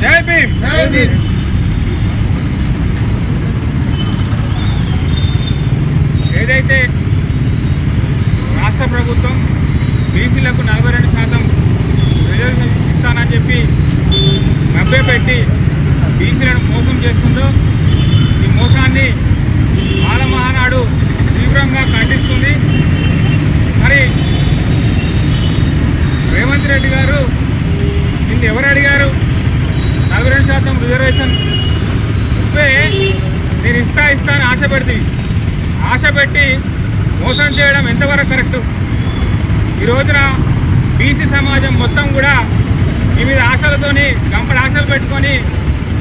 జై భీమ్. ఏదైతే రాష్ట్ర ప్రభుత్వం బీసీలకు 42% రిజర్వేషన్ ఇస్తానని చెప్పి మభ్యపెట్టి బీసీలను మోసం చేస్తుందో ఈ మోసాన్ని మాల మహానాడు తీవ్రంగా ఖండిస్తుంది. మరి రేవంత్ రెడ్డి గారు నిన్ను ఎవరు అడిగారు 42% రిజర్వేషన్ ఇస్తే నేను ఇస్తా అని ఆశ పెట్టి మోసం చేయడం ఎంతవరకు కరెక్టు? ఈ రోజున బీసీ సమాజం మొత్తం కూడా మీ మీద ఆశలతోని గంపడ ఆశలు పెట్టుకొని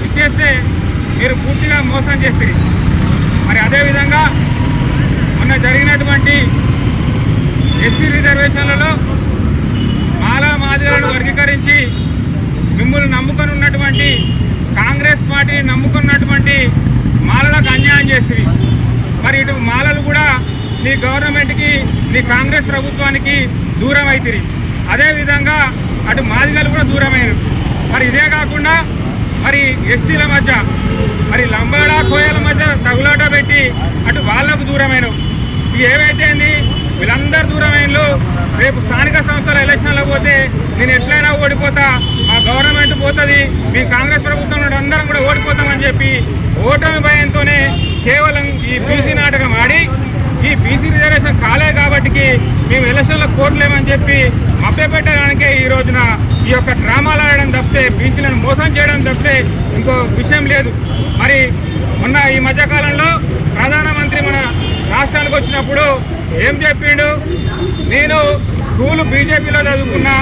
ఇచ్చేస్తే మీరు పూర్తిగా మోసం చేస్తారు. మరి అదేవిధంగా మొన్న జరిగినటువంటి ఎస్సీ రిజర్వేషన్లలో మాదిగలను వర్గీకరించి మిమ్మల్ని నమ్ముకొని ఉన్నటువంటి కాంగ్రెస్ పార్టీని నమ్ముకున్నటువంటి మాలలకు అన్యాయం చేస్తుంది. మరి ఇటు మాలలు కూడా నీ గవర్నమెంట్కి నీ కాంగ్రెస్ ప్రభుత్వానికి దూరం అవుతుంది. అదేవిధంగా అటు మాదిగలు కూడా దూరమైనరు. మరి ఇదే కాకుండా మరి ఎస్టీల మధ్య మరి లంబాడా కోయల మధ్య తగులాట పెట్టి అటు వాళ్లకు దూరమైనవు. ఇవి ఏవైతే వీళ్ళందరూ దూరమైనలు రేపు స్థానిక సంస్థల ఎలక్షన్లో పోతే నేను ఎట్లయినా ఓడిపోతా, మా గవర్నమెంట్ పోతుంది, మీ కాంగ్రెస్ ప్రభుత్వం అందరం కూడా ఓడిపోతామని చెప్పి ఓటమి భయంతోనే కేవలం ఈ బీసీ నాటకం ఆడి ఈ బీసీ రిజర్వేషన్ కాలే కాబట్టి మేము ఎలక్షన్లో కోట్లేమని చెప్పి మభ్యపెట్టడానికే ఈ రోజున ఈ యొక్క డ్రామాలు ఆడడం తప్పితే బీసీలను మోసం చేయడం తప్పితే ఇంకో విషయం లేదు. మరి మొన్న ఈ మధ్యకాలంలో ప్రధానమంత్రి మన రాష్ట్రానికి వచ్చినప్పుడు ఏం చెప్పిండు? నేను స్కూలు బీజేపీలో చదువుకున్నా,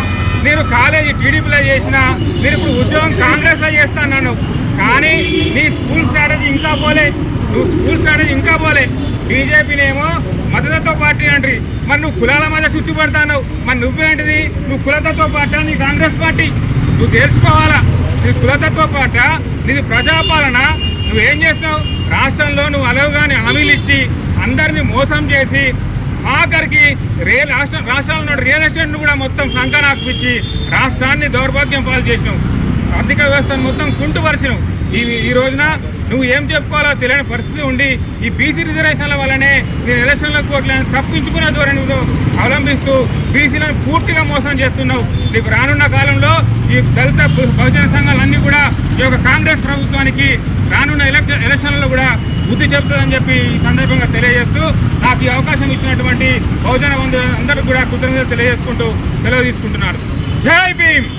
నేను కాలేజీ టీడీపీలో చేసిన, మీరు ఇప్పుడు ఉద్యోగం కాంగ్రెస్లో చేస్తాను. కానీ నీ స్కూల్ స్ట్రాటజీ ఇంకా పోలే. బీజేపీనేమో మతతత్వ పార్టీ అంటారు. మరి నువ్వు కులాల మధ్య చుచ్చుపడతావు. మరి నువ్వేంటిది? నువ్వు కులతత్వ పార్టీ, నీ కాంగ్రెస్ పార్టీ నువ్వు తెలుసుకోవాలా. నీ కులతత్వ పార్టీ, నీది ప్రజాపాలన. నువ్వేం చేస్తావు? రాష్ట్రంలో నువ్వు అలవుగాని హామీలు ఇచ్చి అందరినీ మోసం చేసి ఆఖరికి రాష్ట్రాల్లో రియల్ ఎస్టేట్ను కూడా మొత్తం సంకనాకిపించి రాష్ట్రాన్ని దౌర్భాగ్యం పాలు చేసినావు. ఆర్థిక వ్యవస్థను మొత్తం కుంటుపరిచినావు. ఈ రోజున నువ్వు ఏం చెప్పుకోవాలో తెలియని పరిస్థితి ఉండి ఈ బీసీ రిజర్వేషన్ల వల్లనే నేను ఎలక్షన్లకు కోట్లని తప్పించుకునే ధోరణితో అవలంబిస్తూ బీసీలను పూర్తిగా మోసం చేస్తున్నావు. నీకు రానున్న కాలంలో ఈ దళిత బహుజన సంఘాలన్నీ కూడా ఈ యొక్క కాంగ్రెస్ ప్రభుత్వానికి రానున్న ఎలక్షన్లలో కూడా బుద్ధి చెబుతుందని చెప్పి ఈ సందర్భంగా తెలియజేస్తూ నాకు ఈ అవకాశం ఇచ్చినటువంటి బహుజన బంధువులందరికీ కూడా కృతజ్ఞతలు తెలియజేసుకుంటూ సెలవు తీసుకుంటున్నాను. జై భీమ్.